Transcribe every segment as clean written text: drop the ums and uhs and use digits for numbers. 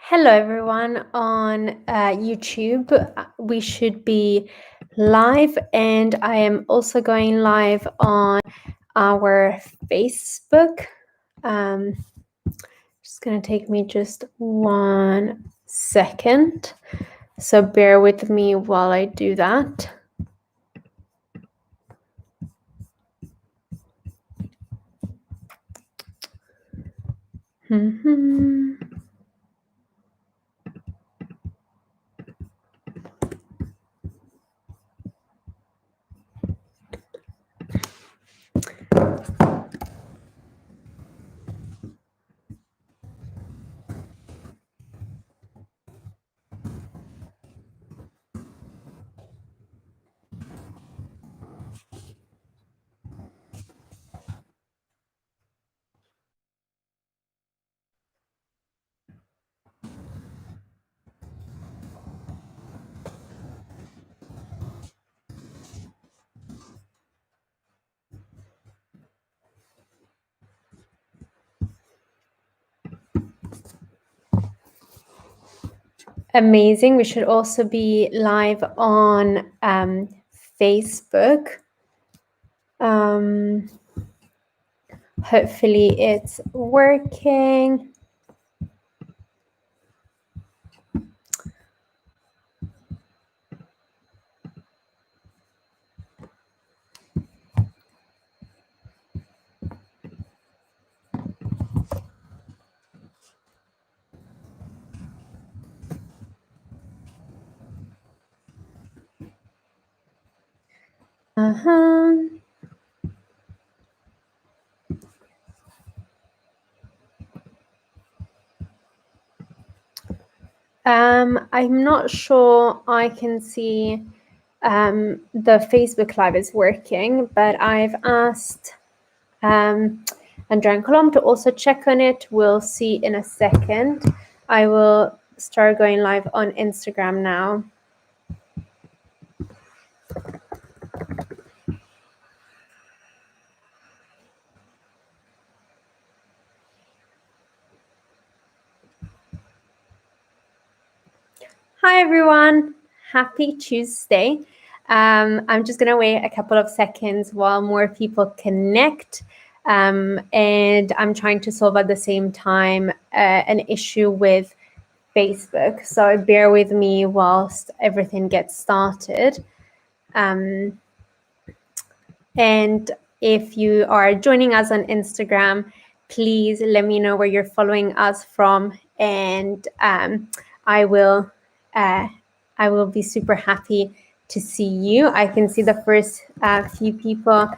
Hello, everyone on YouTube. We should be live, and I am also going live on our Facebook. Just going to take me just 1 second. So bear with me while I do that. Amazing. We should also be live on Facebook. Hopefully it's working. I'm not sure I can see the Facebook Live is working, but I've asked Andrea and Colom to also check on it. We'll see in a second. I will start going live on Instagram now. Hi, everyone. Happy Tuesday. I'm just going to wait a couple of seconds while more people connect. And I'm trying to solve at the same time an issue with Facebook. So bear with me whilst everything gets started. And if you are joining us on Instagram, please let me know where you're following us from, and I will be super happy to see you. I can see the first few people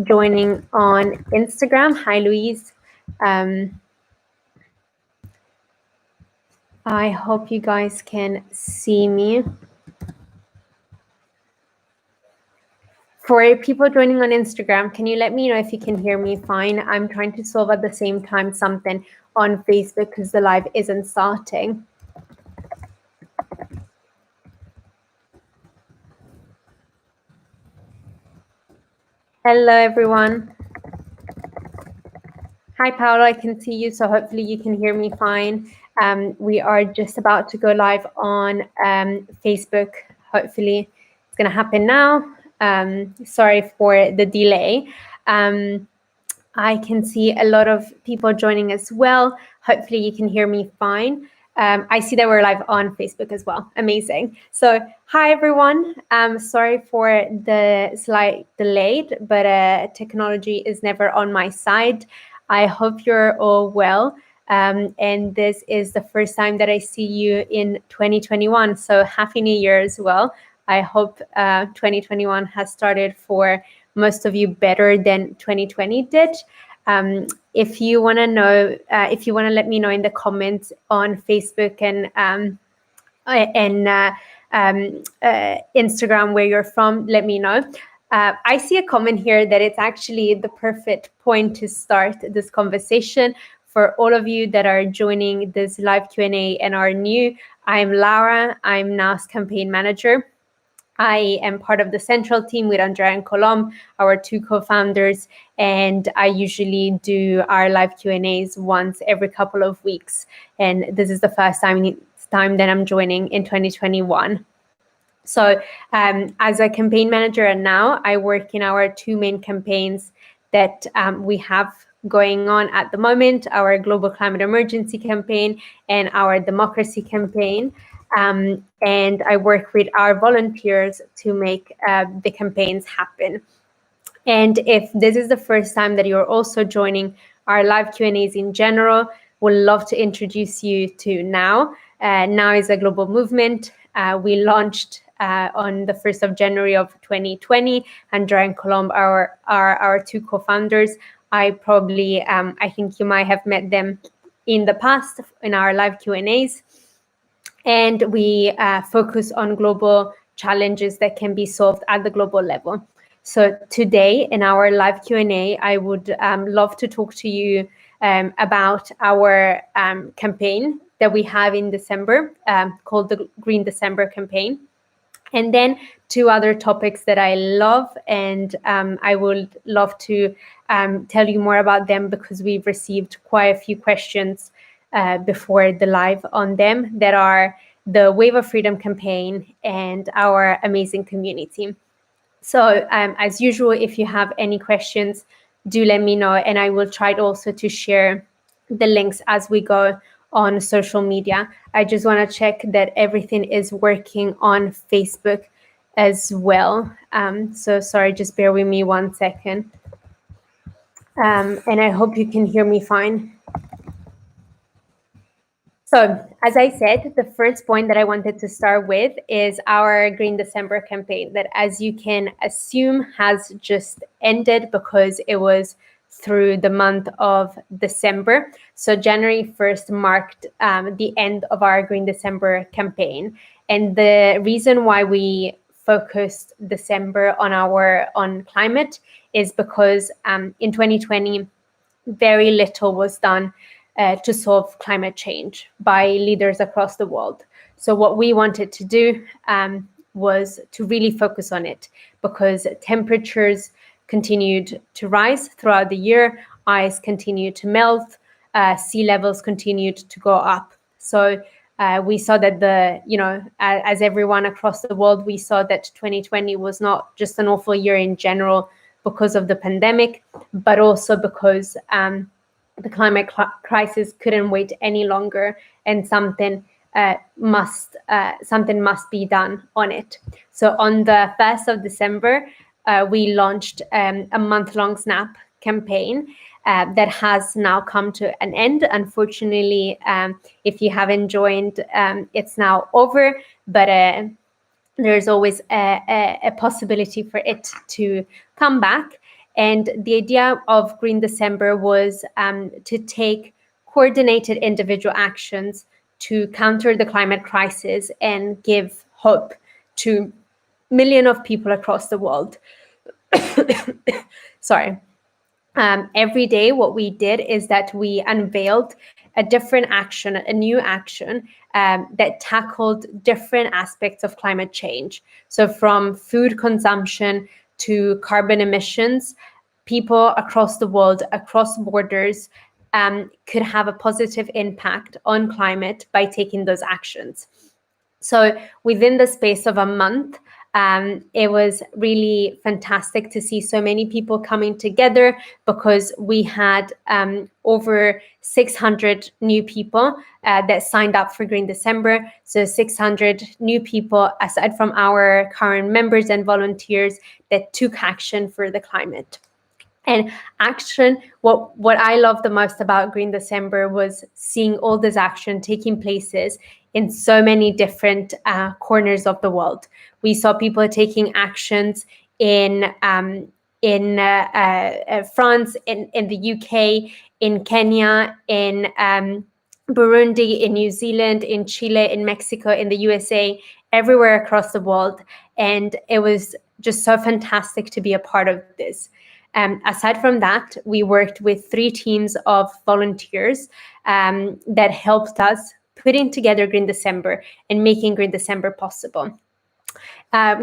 joining on Instagram. Hi, Louise. I hope you guys can see me. For people joining on Instagram, can you let me know if you can hear me fine? I'm trying to solve at the same time something on Facebook because the live isn't starting. Hello, everyone. Hi, Paolo. I can see you, so hopefully you can hear me fine. We are just about to go live on Facebook. Hopefully it's going to happen now. Sorry for the delay. I can see a lot of people joining as well. Hopefully you can hear me fine. I see that we're live on Facebook as well. Amazing. So hi, everyone. Sorry for the slight delay, but technology is never on my side. I hope you're all well. And this is the first time that I see you in 2021. So happy New Year as well. I hope 2021 has started for most of you better than 2020 did. If you want to know, if you want to let me know in the comments on Facebook and Instagram where you're from, let me know. I see a comment here that it's actually the perfect point to start this conversation. For all of you that are joining this live Q&A and are new, I'm Laura. I'm NAS campaign manager. I am part of the central team with Andrea and Colomb, our two co-founders, and I usually do our live Q&As once every couple of weeks. And this is the first time that I'm joining in 2021. So as a campaign manager, and now I work in our two main campaigns that we have going on at the moment, our Global Climate Emergency campaign and our Democracy campaign. And I work with our volunteers to make the campaigns happen. And if this is the first time that you're also joining our live Q&As in general, we'd love to introduce you to Now. Now is a global movement. We launched on the 1st of January of 2020. Andrea and Colomb are our two co-founders. I think you might have met them in the past in our live Q&As. And we focus on global challenges that can be solved at the global level. So today in our live Q&A, I would love to talk to you about our campaign that we have in December called the Green December campaign. And then two other topics that I love, and I would love to tell you more about them because we've received quite a few questions before the live on them, that are the Wave of Freedom campaign and our amazing community. So as usual, if you have any questions, do let me know, and I will try also to share the links as we go on social media. I just want to check that everything is working on Facebook as well. So sorry, just bear with me 1 second. And I hope you can hear me fine. So as I said, the first point that I wanted to start with is our Green December campaign that, as you can assume, has just ended because it was through the month of December. So January 1st marked the end of our Green December campaign. And the reason why we focused December on climate is because in 2020, very little was done to solve climate change by leaders across the world. So what we wanted to do was to really focus on it, because temperatures continued to rise throughout the year, ice continued to melt, sea levels continued to go up. So we saw that as everyone across the world, we saw that 2020 was not just an awful year in general because of the pandemic, but also because the climate crisis couldn't wait any longer, and something must be done on it. So on the 1st of December, we launched a month-long SNAP campaign that has now come to an end. Unfortunately, if you haven't joined, it's now over, but there's always a possibility for it to come back. And the idea of Green December was to take coordinated individual actions to counter the climate crisis and give hope to millions of people across the world. Sorry. Every day, what we did is that we unveiled a different action, a new action that tackled different aspects of climate change. So from food consumption to carbon emissions, people across the world, across borders, could have a positive impact on climate by taking those actions. So within the space of a month, it was really fantastic to see so many people coming together, because we had over 600 new people that signed up for Green December. So 600 new people, aside from our current members and volunteers, that took action for the climate. And action, what I love the most about Green December was seeing all this action taking places in so many different corners of the world. We saw people taking actions in France, in the UK, in Kenya, in Burundi, in New Zealand, in Chile, in Mexico, in the USA, everywhere across the world. And it was just so fantastic to be a part of this. Aside from that, we worked with 3 teams of volunteers that helped us putting together Green December and making Green December possible.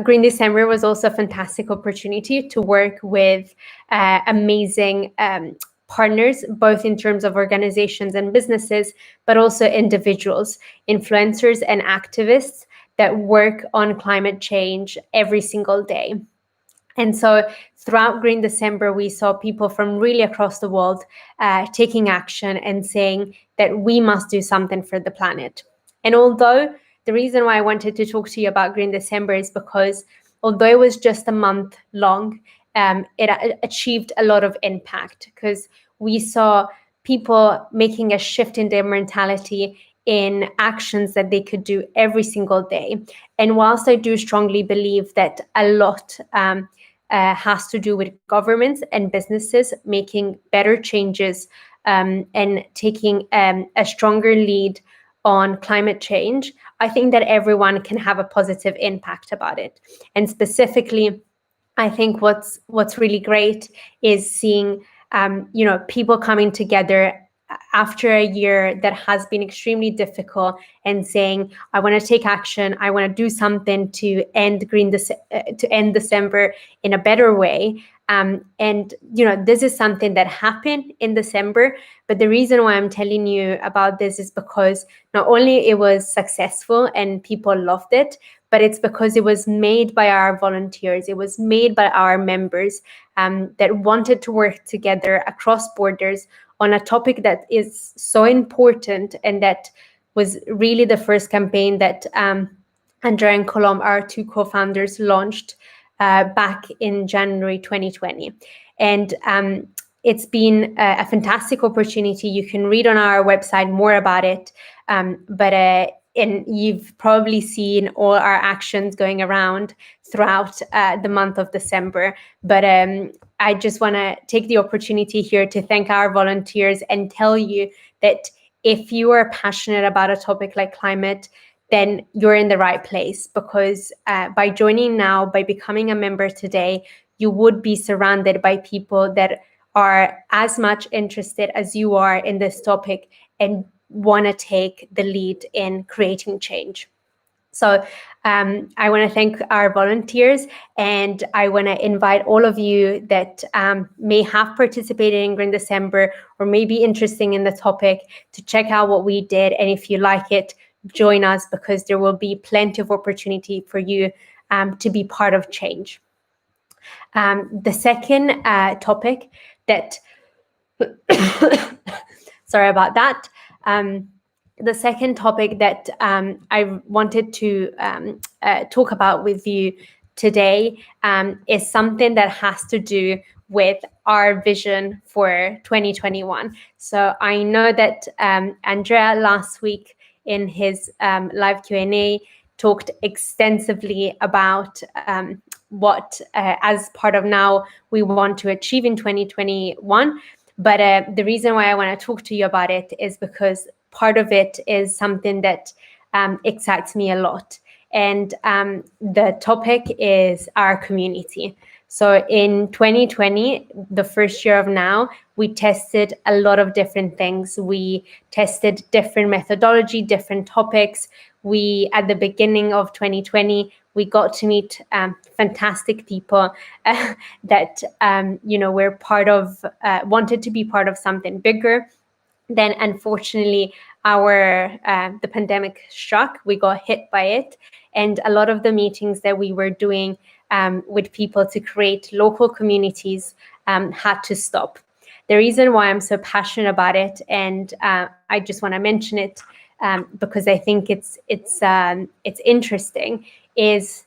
Green December was also a fantastic opportunity to work with amazing partners, both in terms of organizations and businesses, but also individuals, influencers and activists that work on climate change every single day. And so throughout Green December, we saw people from really across the world taking action and saying that we must do something for the planet. And although the reason why I wanted to talk to you about Green December is because although it was just a month long, it achieved a lot of impact because we saw people making a shift in their mentality in actions that they could do every single day. And whilst I do strongly believe that a lot has to do with governments and businesses making better changes and taking a stronger lead on climate change, I think that everyone can have a positive impact about it. And specifically, I think what's really great is seeing people coming together after a year that has been extremely difficult and saying, I want to take action, I want to do something to end December in a better way. And this is something that happened in December, but the reason why I'm telling you about this is because not only it was successful and people loved it, but it's because it was made by our volunteers. It was made by our members that wanted to work together across borders on a topic that is so important, and that was really the first campaign that Andrea and Colombe, our two co-founders, launched back in January 2020. And it's been a fantastic opportunity. You can read on our website more about it, and you've probably seen all our actions going around throughout the month of December. But I just want to take the opportunity here to thank our volunteers and tell you that if you are passionate about a topic like climate, then you're in the right place, because by joining now, by becoming a member today, you would be surrounded by people that are as much interested as you are in this topic and want to take the lead in creating change. So I want to thank our volunteers, and I want to invite all of you that may have participated in Green December or may be interested in the topic to check out what we did. And if you like it, join us, because there will be plenty of opportunity for you to be part of change. The second topic that, sorry about that. The second topic that I wanted to talk about with you today is something that has to do with our vision for 2021. So I know that Andrea last week in his live Q&A talked extensively about what, as part of now, we want to achieve in 2021. But the reason why I want to talk to you about it is because part of it is something that excites me a lot. And the topic is our community. So in 2020, the first year of now, we tested a lot of different things. We tested different methodology, different topics. We, at the beginning of 2020, we got to meet fantastic people that, we're part of, wanted to be part of something bigger. Then, unfortunately, the pandemic struck. We got hit by it, and a lot of the meetings that we were doing with people to create local communities had to stop. The reason why I'm so passionate about it, and I just want to mention it because I think it's interesting, is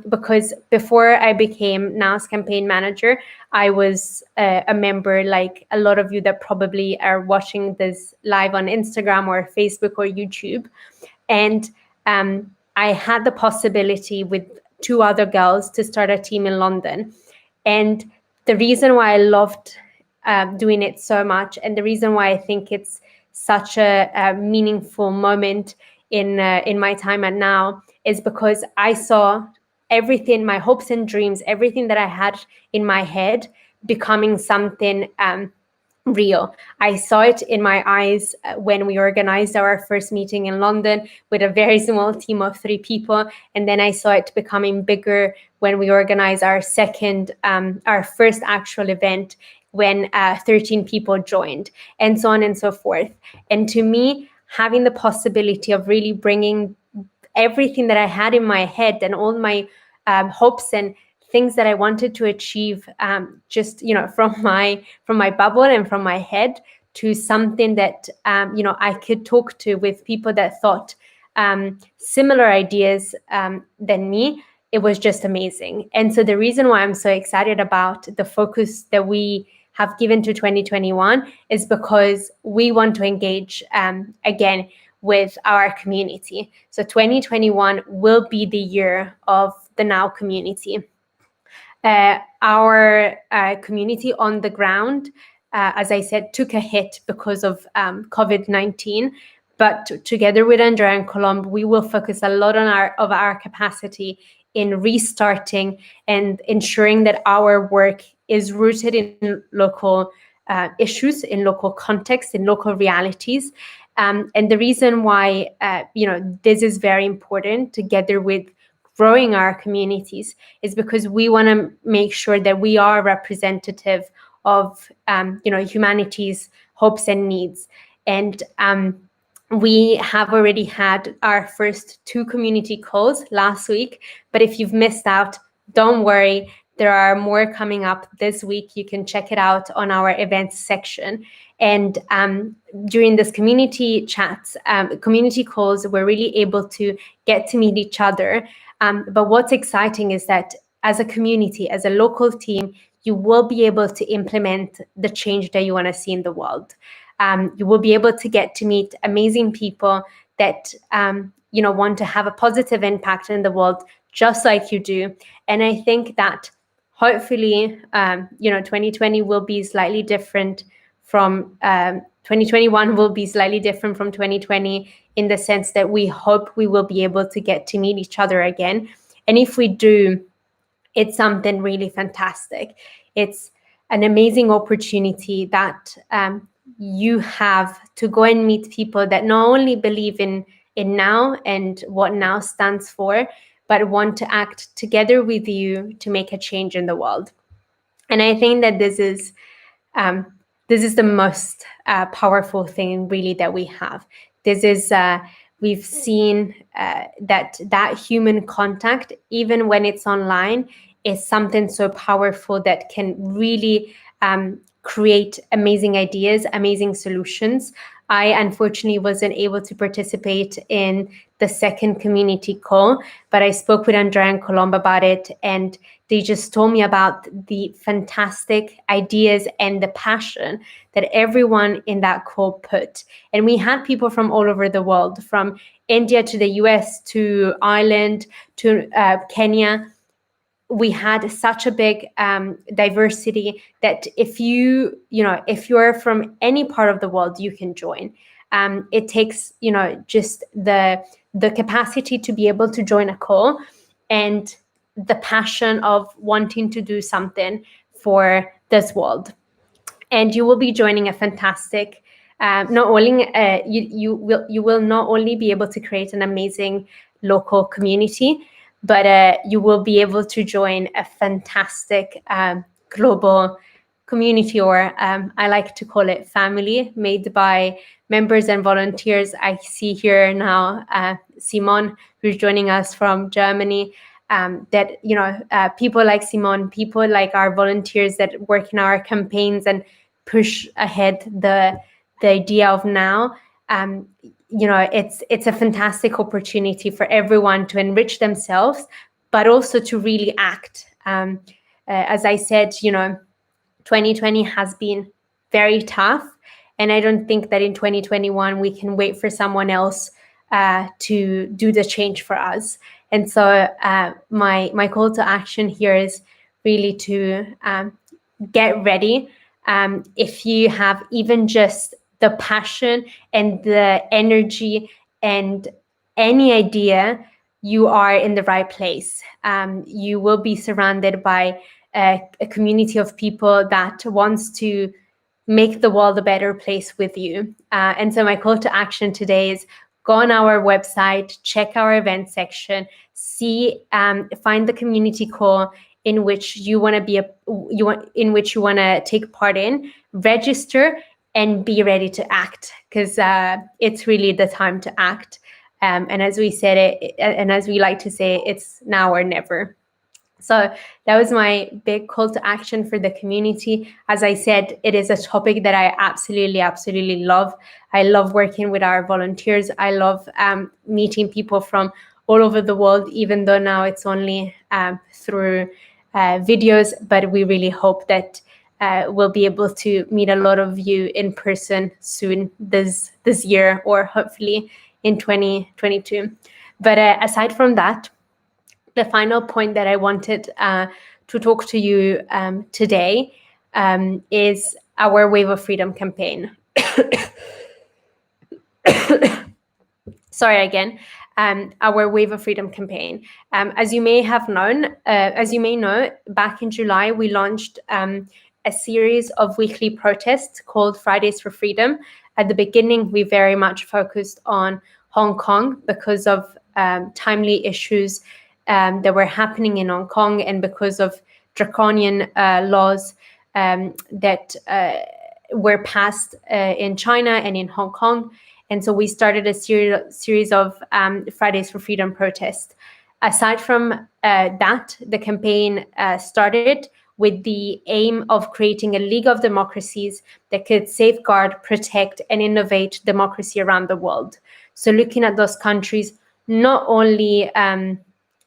because before I became NOW's campaign manager, I was a member, like a lot of you that probably are watching this live on Instagram or Facebook or YouTube. And I had the possibility with two other girls to start a team in London. And the reason why I loved doing it so much, and the reason why I think it's such a meaningful moment in my time at NOW, is because I saw everything, my hopes and dreams, everything that I had in my head becoming something real. I saw it in my eyes when we organized our first meeting in London with a very small team of 3 people, and then I saw it becoming bigger when we organized our first actual event when 13 people joined, and so on and so forth. And to me, having the possibility of really bringing everything that I had in my head and all my hopes and things that I wanted to achieve, just from my bubble and from my head to something that I could talk to with people that thought similar ideas than me. It was just amazing. And so the reason why I'm so excited about the focus that we have given to 2021 is because we want to engage again with our community. So 2021 will be the year of the Now community. Our community on the ground, as I said, took a hit because of COVID-19. But together with Andrea and Colombe, we will focus a lot on our capacity in restarting and ensuring that our work is rooted in local issues, in local context, in local realities. And the reason why this is very important, together with growing our communities, is because we want to make sure that we are representative of humanity's hopes and needs. And we have already had our first 2 community calls last week, but if you've missed out, don't worry. There are more coming up this week. You can check it out on our events section. And during this community chats, community calls, we're really able to get to meet each other. But what's exciting is that as a community, as a local team, you will be able to implement the change that you want to see in the world. You will be able to get to meet amazing people that want to have a positive impact in the world, just like you do. And I think that hopefully, 2020 will be slightly different from 2021 will be slightly different from 2020 in the sense that we hope we will be able to get to meet each other again. And if we do, it's something really fantastic. It's an amazing opportunity that you have to go and meet people that not only believe in Now and what Now stands for, but want to act together with you to make a change in the world. And I think that this is the most powerful thing really that we have. This is we've seen that human contact, even when it's online, is something so powerful that can really create amazing ideas, amazing solutions. I unfortunately wasn't able to participate in the second community call, but I spoke with Andrea and Colombe about it, and they just told me about the fantastic ideas and the passion that everyone in that call put. And we had people from all over the world, from India to the US to Ireland to Kenya. We had such a big diversity that if you're from any part of the world, you can join. It takes just the capacity to be able to join a call and the passion of wanting to do something for this world. And you will be joining a fantastic. Not only you will not only be able to create an amazing local community, but you will be able to join a fantastic global community, or I like to call it family, made by members and volunteers. I see here now Simon, who's joining us from Germany. That people like Simon, people like our volunteers that work in our campaigns and push ahead the idea of Now. It's a fantastic opportunity for everyone to enrich themselves, but also to really act. As I said, 2020 has been very tough, and I don't think that in 2021 we can wait for someone else to do the change for us. And so my call to action here is really to get ready. If you have even just the passion and the energy and any idea, you are in the right place. You will be surrounded by a community of people that wants to make the world a better place with you. And so my call to action today is go on our website, check our event section, find the community call in which you want to take part in, register, and be ready to act, because it's really the time to act. And as we said and as we like to say, it's now or never. So that was my big call to action for the community. As I said, it is a topic that I absolutely love. I love working with our volunteers. I love meeting people from all over the world, even though now it's only through videos, but we really hope that we'll be able to meet a lot of you in person soon this year, or hopefully in 2022. But aside from that, the final point that I wanted to talk to you today is our Wave of Freedom campaign. Sorry again. Our Wave of Freedom campaign. As you may know, back in July, we launched a series of weekly protests called Fridays for Freedom. At the beginning, we very much focused on Hong Kong because of timely issues that were happening in Hong Kong, and because of draconian laws that were passed in China and in Hong Kong. And so we started a series of Fridays for Freedom protests. Aside from that, the campaign started with the aim of creating a League of Democracies that could safeguard, protect, and innovate democracy around the world. So looking at those countries, not only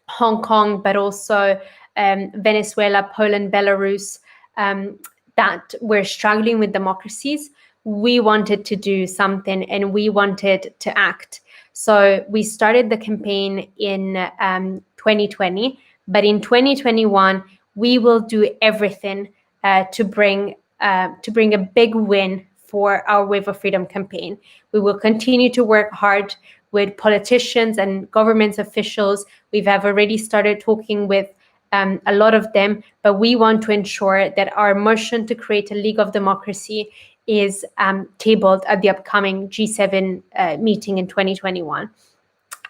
Hong Kong, but also Venezuela, Poland, Belarus, that were struggling with democracies, we wanted to do something and we wanted to act. So we started the campaign in 2020, but in 2021, we will do everything to bring a big win for our Wave of Freedom campaign. We will continue to work hard with politicians and government officials. We have already started talking with a lot of them, but we want to ensure that our motion to create a League of Democracy is tabled at the upcoming G7 meeting in 2021.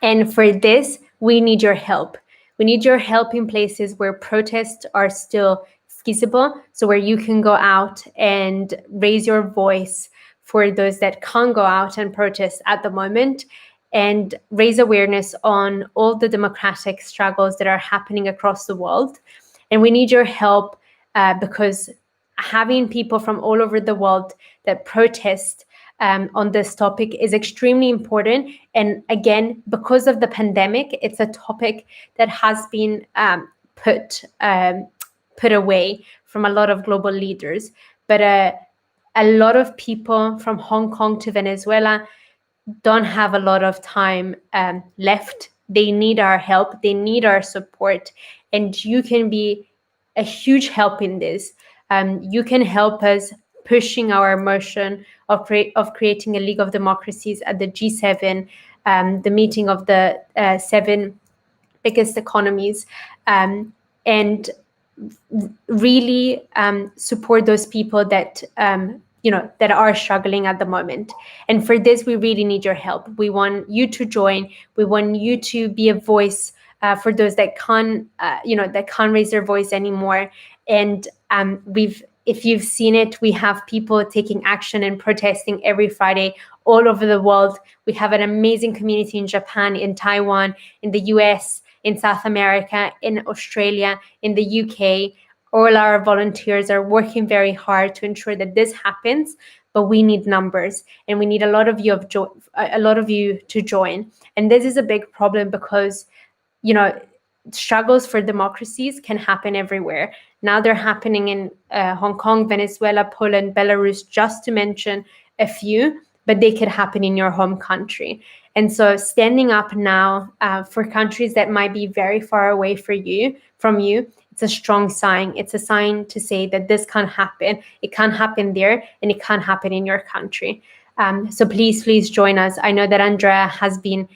And for this, we need your help. We need your help in places where protests are still feasible, so where you can go out and raise your voice for those that can't go out and protest at the moment, and raise awareness on all the democratic struggles that are happening across the world. And we need your help because having people from all over the world that protest on this topic is extremely important. And again, because of the pandemic, it's a topic that has been put away from a lot of global leaders. But a lot of people from Hong Kong to Venezuela don't have a lot of time left. They need our help. They need our support. And you can be a huge help in this. You can help us pushing our motion of creating a League of Democracies at the G7, the meeting of the 7 biggest economies, and really support those people that that are struggling at the moment. And for this, we really need your help. We want you to join. We want you to be a voice for those that can't raise their voice anymore. And if you've seen it, we have people taking action and protesting every Friday all over the world. We have an amazing community in Japan, in Taiwan, in the US, in South America, in Australia, in the UK. All our volunteers are working very hard to ensure that this happens, but we need numbers, and we need a lot of you to join. And this is a big problem because, struggles for democracies can happen everywhere. Now they're happening in Hong Kong, Venezuela, Poland, Belarus, just to mention a few, but they could happen in your home country. And so standing up now for countries that might be very far away from you, it's a strong sign. It's a sign to say that this can't happen. It can't happen there, and it can't happen in your country. So please join us. I know that Andrea has been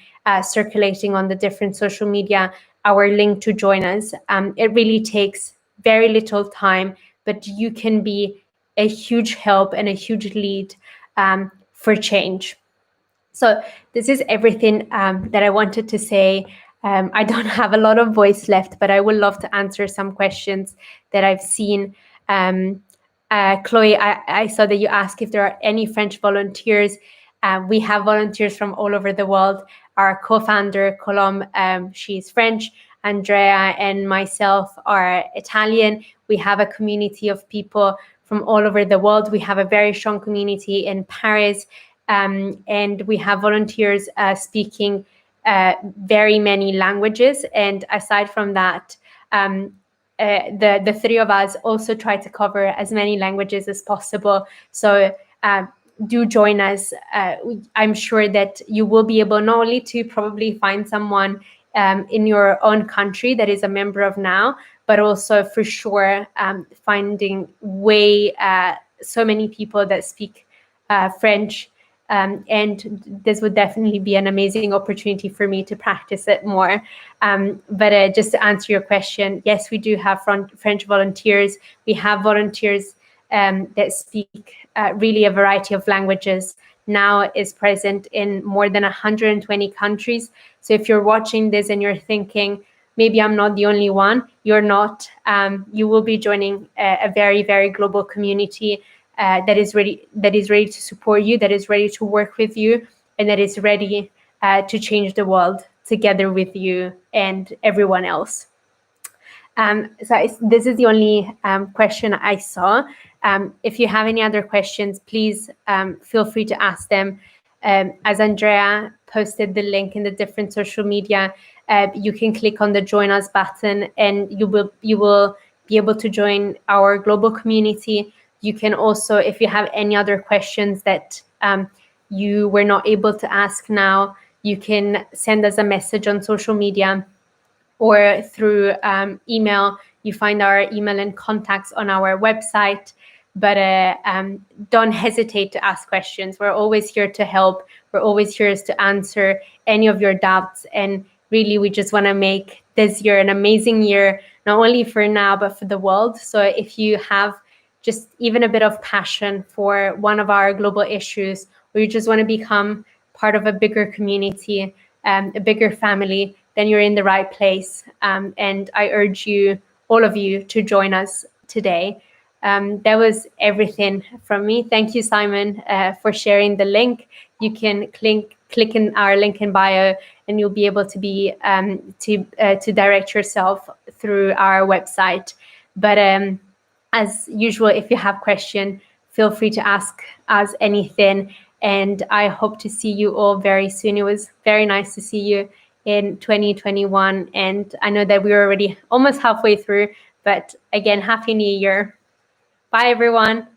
circulating on the different social media our link to join us. It really takes very little time, but you can be a huge help and a huge lead for change. So this is everything that I wanted to say. I don't have a lot of voice left, but I would love to answer some questions that I've seen. Chloe, I saw that you asked if there are any French volunteers. We have volunteers from all over the world. Our co-founder, Colombe, she's French. Andrea and myself are Italian. We have a community of people from all over the world. We have a very strong community in Paris, and we have volunteers speaking very many languages. And aside from that, the three of us also try to cover as many languages as possible. So do join us. I'm sure that you will be able not only to probably find someone in your own country that is a member of NOW, but also for sure finding so many people that speak French. And this would definitely be an amazing opportunity for me to practice it more. But just to answer your question, yes, we do have French volunteers. We have volunteers that speak really a variety of languages. NOW is present in more than 120 countries. So if you're watching this and you're thinking, maybe I'm not the only one, you're not. You will be joining a very, very global community that is ready to support you, that is ready to work with you, and that is ready to change the world together with you and everyone else. So this is the only question I saw. If you have any other questions, please feel free to ask them. As Andrea posted the link in the different social media, you can click on the Join Us button, and you will be able to join our global community. You can also, if you have any other questions that you were not able to ask now, you can send us a message on social media or through email. You find our email and contacts on our website. But don't hesitate to ask questions. We're always here to help. We're always here to answer any of your doubts. And really, we just want to make this year an amazing year, not only for NOW, but for the world. So if you have just even a bit of passion for one of our global issues, or you just want to become part of a bigger community, a bigger family, then you're in the right place. And I urge you, all of you, to join us today. That was everything from me. Thank you, Simon, for sharing the link. You can click in our link in bio, and you'll be able to be to direct yourself through our website. But as usual, if you have questions, feel free to ask us anything. And I hope to see you all very soon. It was very nice to see you in 2021. And I know that we're already almost halfway through, but again, Happy New Year. Bye, everyone.